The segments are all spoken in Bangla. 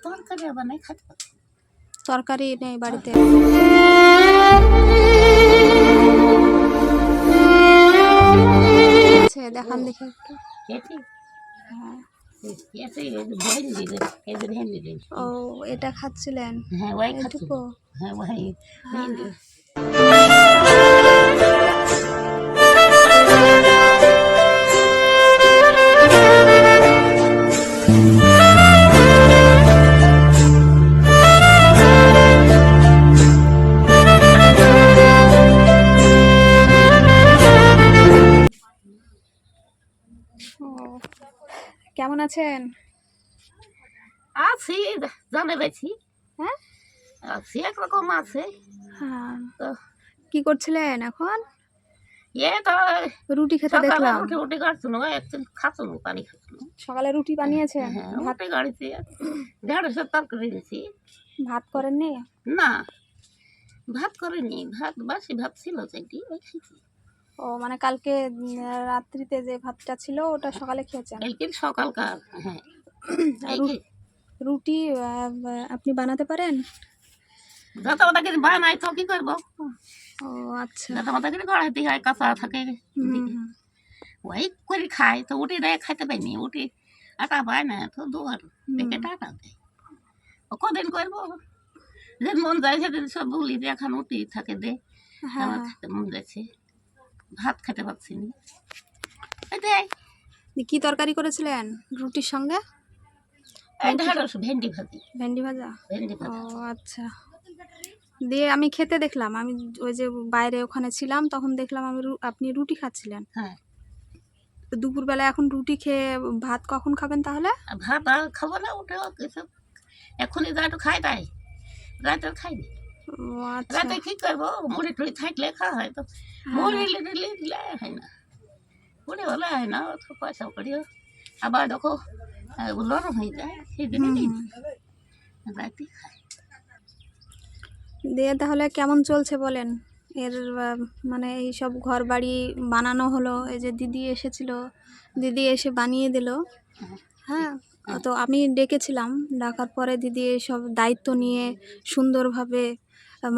তরকারি আবার নাই, খাইতে পারছি না। তরকারি নেই বাড়িতে? আচ্ছা দেখান দেখি একটু। এটি হ্যাঁ। এটি ভেন্ডি রে, এই যে ভেন্ডি রে। ও এটা খাচ্ছিলেন? হ্যাঁ ওই খাচ্ছি। এইটুকু? হ্যাঁ ওই ভেন্ডি। ও কেমন আছেন? আছি, জানে বেছি। হ্যাঁ আছি একরকম আছে। হ্যাঁ। তো কি করছিলেন এখন? এ তো রুটি খেতে সকালে দেখলাম। উঠে উঠে কাটছিল, একদিন খাচ্ছিল, পানি খাচ্ছিল। সকালে রুটি বানিয়েছেন? হ্যাঁ ভাত? উঠে গাড়িতে ঢেঁড়সের তরকারি দিয়েছি। ভাত করেননি? না ভাত করিনি, ভাত বাসি ভাত ছিল সেটি ওই খেয়েছি। ও মানে কালকে রাত্রিতে যে ভাতটা ছিল ওটা সকালে খেয়েছেন? কালকে সকালকার। হ্যাঁ রুটি আপনি বানাতে পারেন? যত কথা কিছু বানাই তো কি করবো। ও আচ্ছা। যত কথা কিছু গড়াইতে হয়, কাঁচা থাকে। ওই করে খাই তো, উঠে দেয় খাইতে পাইনি। উঠে আটা পায় না তো, দুয়ার প্যাকেট আটা দেয়। ও কদিন করবো, যে মন যায় সেদিন সব বলি যে এখন উঠি থাকে দে। আমার খেতে মন যাচ্ছে, ভাত খেতে পারছি না। কি তরকারি করেছিলেন রুটির সঙ্গে? ঢেঁড়স, ভেন্ডি ভাজি। ভেন্ডি ভাজা? ভেন্ডি ও ভাজা। আচ্ছা। দিয়ে আমি খেতে দেখলাম, আমি ওই যে বাইরে ওখানে ছিলাম তখন দেখলাম আমি আপনি রুটি খাচ্ছিলেন। হ্যাঁ দুপুরবেলা এখন রুটি খেয়ে ভাত কখন খাবেন তাহলে? ভাত আর খাবো না, উঠে এসব এখনই যা একটু খাই তাই, রাতে আর খাইনি। ও আচ্ছা। রাতে কি করবো, মুড়ি টুড়ি থাকলে খাওয়া হয়, তো মুড়ি দিলে হয় না, মুড়ি হলে হয় না, অত পয়সা করিও আবার দেখো নরম হয়ে যায়, সেই দিনে রাতে খাই। দিয়ে তাহলে কেমন চলছে বলেন এর মানে এই সব ঘর বাড়ি বানানো হলো, এই যে দিদি এসেছিল, দিদি এসে বানিয়ে দিল। হ্যাঁ তো আমি ডেকেছিলাম, ডাকার পরে দিদি সব দায়িত্ব নিয়ে সুন্দরভাবে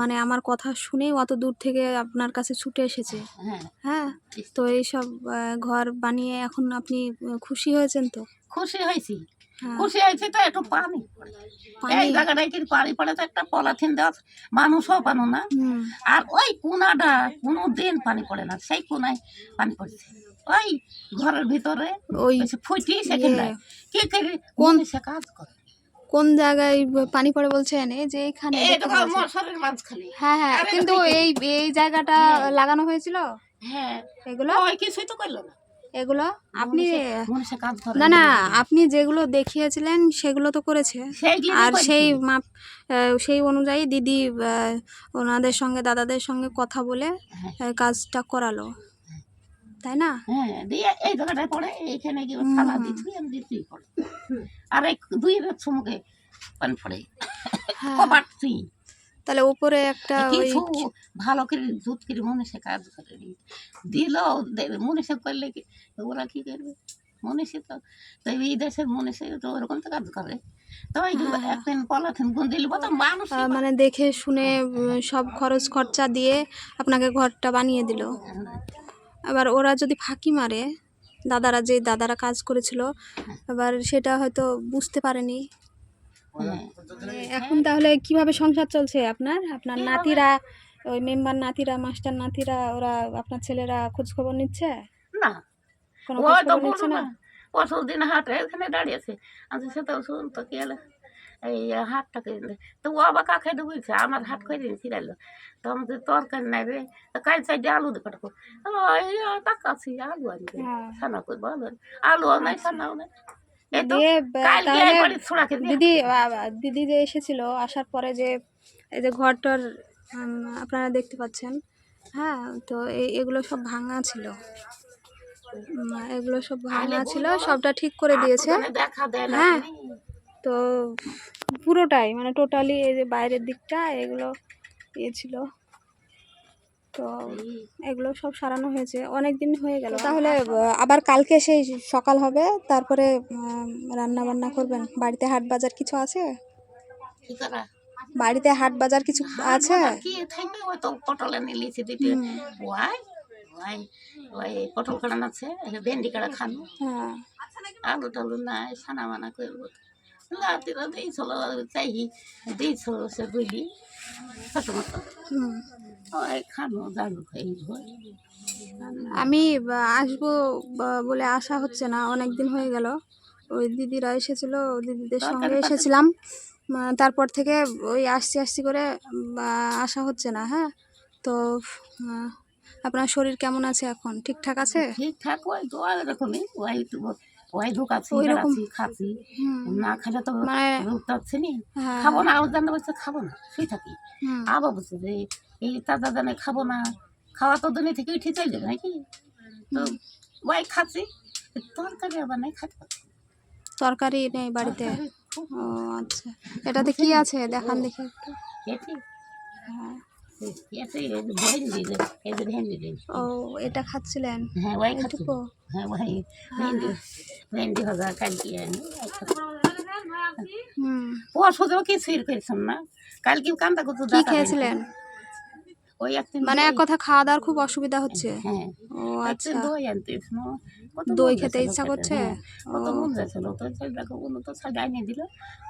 মানে আমার কথা শুনেই অত দূর থেকে আপনার কাছে ছুটে এসেছে। হ্যাঁ তো এইসব ঘর বানিয়ে এখন আপনি খুশি হয়েছেন তো? খুশি হয়েছি, খুশি হয়েছি তো একটু পানি এই জায়গাটায় কিন্তু পানি পড়ে তো একটা পলিথিন দেওয়া, মানুষও পানো না। আর ওই কোনাটা কোনো দিন পানি পড়ে না, সেই কোনায় পানি পড়ছে ওই ঘরের ভিতরে, ওই ফুটি সেখানে কি করে কোন সে কাজ করে। কোন জায়গায় পানি পড়ে বলছেন? এই যে এখানে। হ্যাঁ হ্যাঁ, কিন্তু এই জায়গাটা লাগানো হয়েছিল। হ্যাঁ এগুলো কিছুই তো করলো না এগুলো আপনি না না আপনি যেগুলো দেখিয়েছিলেন সেগুলো তো করেছে, আর সেই মাপ সেই অনুযায়ী দিদি ওনাদের সঙ্গে দাদাদের সঙ্গে কথা বলে কাজটা করালো, তাই না? হ্যাঁ দিয়ে এই জায়গাটায় পড়ে, এইখানে গিয়ে থালা দিচ্ছি আমি দিচ্ছি পড়ে, আর এই দুই রাত মুখে পানি পড়ে কপাটছি। তাহলে উপরে একটা কিছু ভালো করে দুধ করে মনীষে কাজ করে দিল, মনীষে করলে কি ওরা কি করবে, মনীষে তো এই দেশের মনীষে তো ওরকম তো কাজ করে। তো একদিন পলাথিন গুন দিল তো মানুষ মানে দেখে শুনে সব খরচ খরচা দিয়ে আপনাকে ঘরটা বানিয়ে দিল। এবার ওরা যদি ফাঁকি মারে, দাদারা কাজ করেছিল, এবার সেটা হয়তো বুঝতে পারেনি। এখন তাহলে কিভাবে সংসার চলছে আপনার নাতিরা, ওই মেম্বার নাতিরা, মাস্টার নাতিরা, ওরা আপনার ছেলেরা খোঁজ খবর নিচ্ছে না? কোনো খোঁজ খবর নিচ্ছে না? পরশুর দিন হাটে এখানে দাঁড়িয়েছে, আচ্ছা সে তো শুন তো কি হলো এই হাটটা করে, তো ও আবার কাকে ডুবছে আমার হাট করে দিন ফিরাইলো, তো আমাদের তরকারি নাই রে, তো কাল সাইডে আলু দেখো তাকাচ্ছি আলু আনবে, ছানা করবো আলুও নাই ছানাও নাই। দিদি যে এসেছিল, আসার পরে যে এই যে ঘরটার আপনারা দেখতে পাচ্ছেন, হ্যাঁ তো এগুলো সব ভাঙা ছিল, এগুলো সব ভাঙা ছিল, সবটা ঠিক করে দিয়েছে। হ্যাঁ তো পুরোটাই মানে টোটালি এই যে বাইরের দিকটা এগুলো ইয়ে ছিল, তো এই এগুলো সব সারানো হয়েছে, অনেক দিন হয়ে গেল। তাহলে আবার কালকে সেই সকাল হবে, তারপরে রান্না বান্না করবেন? বাড়িতে হাট বাজার কিছু আছে? কি করা বাড়িতে হাট বাজার কিছু আছে? কি থাকবে, ওই তো পটল এনে লিখে দিতে ওয়াই ওয়াই ওই পটল কাটান আছে, ভেন্ডি কাটা খানো, হ্যাঁ। আলু টালু নাই, সানা মানা করবো। লাতিরা দিয়েছিল, চাই দিয়েছিল সে বুঝলি ছোট মতো, ওই খানো জানো এই আমি আসবো বলে আশা হচ্ছে না, অনেক দিন হয়ে গেল। ওই দিদিরা এসেছিল, দিদিদের সঙ্গে এসেছিলাম, তারপর থেকে ওই আসছি করে আসা হচ্ছে না। হ্যাঁ, তো আপনার শরীর কেমন আছে এখন? ঠিকঠাক আছে? ঠিকঠাক, ওই তো এরকমই, ওই ঢুকাচ্ছি ওই রকম। বেড়াচ্ছি খাচ্ছি, না খেলে তো মানে রোগ টাচ্ছে নি, হ্যাঁ, খাবো না, আমার জানা বলছে খাবো না, শুয়ে থাকি। হুম। আবার বলছে যে এই তাজা জানে খাবো না, খাওয়া তো দুনিয়া থেকে উঠে চলে যাবে নাকি, তো ওই খাচ্ছি, তরকারি আবার নাই, খাতে পারছি না। তরকারি নেই বাড়িতে? তরকারি খুব ও আচ্ছা, এটাতে কি আছে দেখান দেখি একটু। খেয়েছি, হ্যাঁ। খেয়েছি, এই যে ভেন্ডি যে, এই যে ভেন্ডি যে, ও, এটা খাচ্ছিলেন? হ্যাঁ ওই খাচ্ছি, এটুকু? হ্যাঁ ওই ভেন্ডি, ভেন্ডি ভাজা কালকে এনে পরশুতেও কিছুই করেছেন না, কালকে কান্দা কত কি খেয়েছিলেন? ওই একদিন মানে এক কথা খাওয়া দাওয়ার খুব অসুবিধা হচ্ছে? হ্যাঁ ও একদিন আচ্ছা, দই আনতেছিল, কত দই মন খেতে যাচ্ছিল ইচ্ছা খেতে, করছে? হ্যাঁ ও, কত মন যাচ্ছিল, তো ছেলেটাকে বললো তো ছাড়া এনে দিল,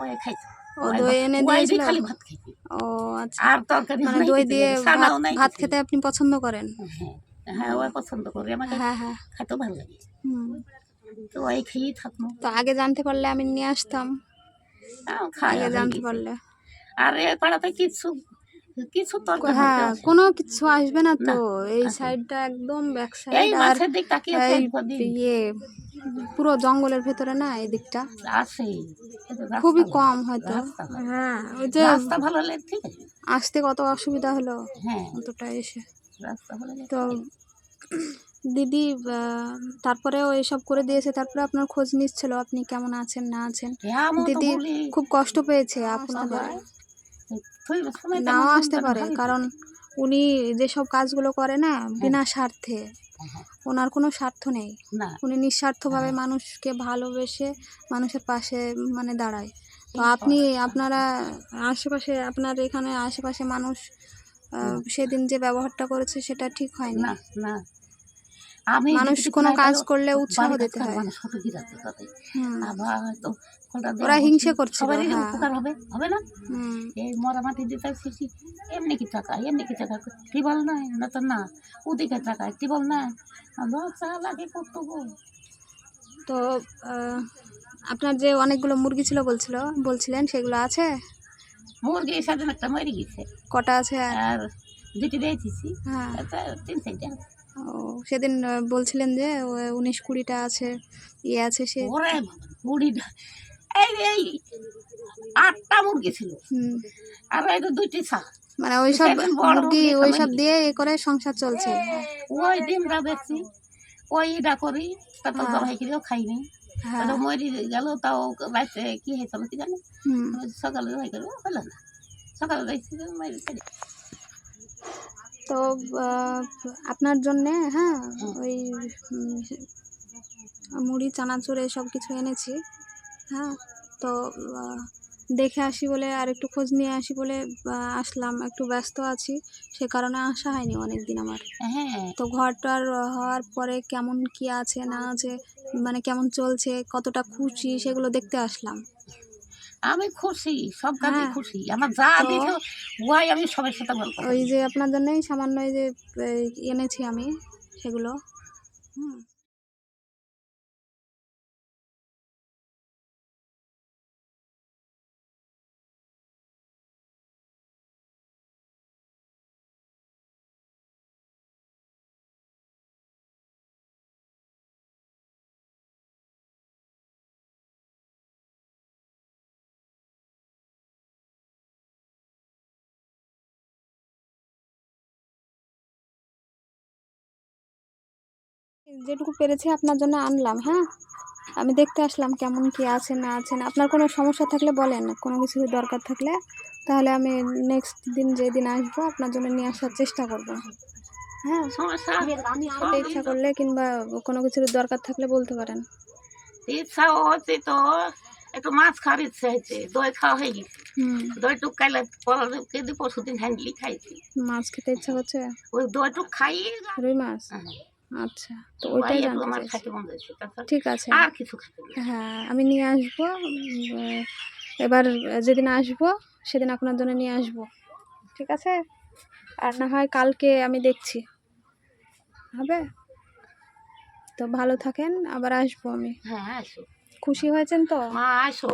ওই খাইছে, ও দই এনে ওই দিয়েছিল? খালি ভাত খাইছি, ও আচ্ছা, আর তরকারি মানে নাই, দই কিছু দিয়ে নেই, সানাও নাই, ভাত কিছু খেতে নেই। আপনি পছন্দ করেন? হ্যাঁ হ্যাঁ, ওই পছন্দ করি, আমাকে হ্যাঁ হ্যাঁ। খাইতেও ভালো লাগে, হুম। তো ওই খেয়েই থাকবো, তো আগে জানতে পারলে আমি নিয়ে আসতাম, খাওয়া আগে হয়ে জানতে গেছে। পারলে। আর এ পাড়াতে কিছু কিছু তরকারি হ্যাঁ, কোনো কিছু আসবে না তো, এই আসে। সাইডটা একদম ব্যাক এই সাইড, আর মাছের দিক তাকিয়ে আছে এই কদিন ইয়ে পুরো জঙ্গলের ভেতরে না এই দিকটা, আসে, কিন্তু রাস্তা খুবই ভালো, কম হয়তো। রাস্তা ভালো, হ্যাঁ, ওই যে রাস্তা ভালো হলে ঠিক আছে, আসতে কত অসুবিধা হলো হ্যাঁ অতটা এসে। রাস্তা ভালো হলে তো ঠিক আছে। দিদি তারপরেও এসব করে দিয়েছে, তারপরে আপনার খোঁজ নিচ্ছিল আপনি কেমন আছেন না আছেন। এমন তো দিদি বলি খুব কষ্ট পেয়েছে আপনাদের, সময়টা নাও আমার আসতে সন্তান পারে, ভাবি কারণ উনি যেসব কাজগুলো করে না বিনা স্বার্থে, ওনার কোনো স্বার্থ নেই, না উনি নিঃস্বার্থভাবে মানুষকে ভালোবেসে মানুষের পাশে মানে দাঁড়ায়। তো আপনি আপনারা আশেপাশে, আপনার এখানে আশেপাশে মানুষ সেদিন যে ব্যবহারটা করেছে সেটা ঠিক হয়নি। না না, আমি মানুষ যদি কোনো খাই কাজ তাহলে করলে উৎসাহ বাড়ির দিতে কাছে হয়। মানুষ কত গিরাতে করে, হুম, আবার হয়তো ফলটা দেওয়া ওরা উচিত, হিংসে করছিল। সবারই হ্যাঁ। উপকার হবে, হবে না, হুম। এই মরা মাটি দিতে শিখি, এমনি কি টাকা, এমনি কি টাকা, টিবল নাই না তো না, ওদিকে টাকা টিবল নাই, চা লাগে কত গো। তো আপনার যে অনেকগুলো মুরগি ছিল বলছিলেন, সেগুলো আছে? মুরগি সেদিন একটা মরে গেছে, কটা আছে আর? আর দুটি দিয়েছি, হ্যাঁ। তিন চারটা আছে। ও, সেদিন বলছিলেন যে 19-20টা আছে, ইয়ে আছে সে। ওরে বুড়িটা, এই এই 8টা মুরগি ছিল, হুম, আর এই তো দুইটি ছা, মানে ওইসব সেদিন বড় মুরগি একটা ওইসব মরে দিয়ে এ করে সংসার চলছে। ওই ডিমটা বেশি, ওই এটা করি, তা তো হ্যাঁ। জবাই করেও খাইনি, হ্যাঁ। ওটা মরি গেল, তাও রাইতে কি হয়েছিল কি জানি, হুম। সকালে জবাই করে হলো না, সকালে দেখছি যে মরে ফেলে। তো আপনার জন্যে, হ্যাঁ, ওই মুড়ি চানাচুর এসব কিছু এনেছি। হ্যাঁ, তো দেখে আসি বলে আর একটু খোঁজ নিয়ে আসি বলে আসলাম, একটু ব্যস্ত আছি সে কারণে আসা হয়নি অনেক দিন আমার। হ্যাঁ তো ঘরটার হওয়ার পরে কেমন কি আছে না আছে, মানে কেমন চলছে, কতটা খুশি, সেগুলো দেখতে আসলাম। আমি খুশি, সব কাজে হ্যাঁ। খুশি, আমার যা তো দেখে ওয়াই আমি সবার সাথে গল্প ওই করি। যে আপনার জন্যই সামান্য এই যে এনেছি আমি সেগুলো। হুম। যেটুকু পেরেছি আপনার জন্য আনলাম। হ্যাঁ, আমি দেখতে আসলাম কেমন কি আছে না আছে। আপনার কোনো সমস্যা থাকলে বলেন, কোনো কিছু দরকার থাকলে, তাহলে আমি নেক্সট দিন যেদিন আসবো আপনার জন্য নিয়ে আসার চেষ্টা করব। হ্যাঁ সমস্যা খেতে ইচ্ছা করলে কিংবা কোনো কিছুর দরকার থাকলে বলতে পারেন। ইচ্ছা হচ্ছে তো একটু মাছ খাওয়ার ইচ্ছা হয়েছে, দই খাওয়া হয়ে গেছে। হুম, দই টুক খাইলে পরদিন পরশুদিন হ্যান্ডলি খাইছি, মাছ খেতে ইচ্ছা করছে, ওই দই টুক খাইয়ে রুই মাছ। আচ্ছা, তো ওই ওইটাই একটু জানতে আমার চাইছি। খাইতে মন যাচ্ছে, তাছাড়া ঠিক আছে, আর কিছু খাইতে না। হ্যাঁ আমি নিয়ে আসবো। এবার যেদিন আসবো সেদিন আপনার জন্য নিয়ে আসবো, ঠিক আছে? আর না হয় কালকে আমি দেখছি, হবে? তো ভালো থাকেন, আবার আসবো আমি। হ্যাঁ আসো খুশি হয়েছেন তো? মা, আসো।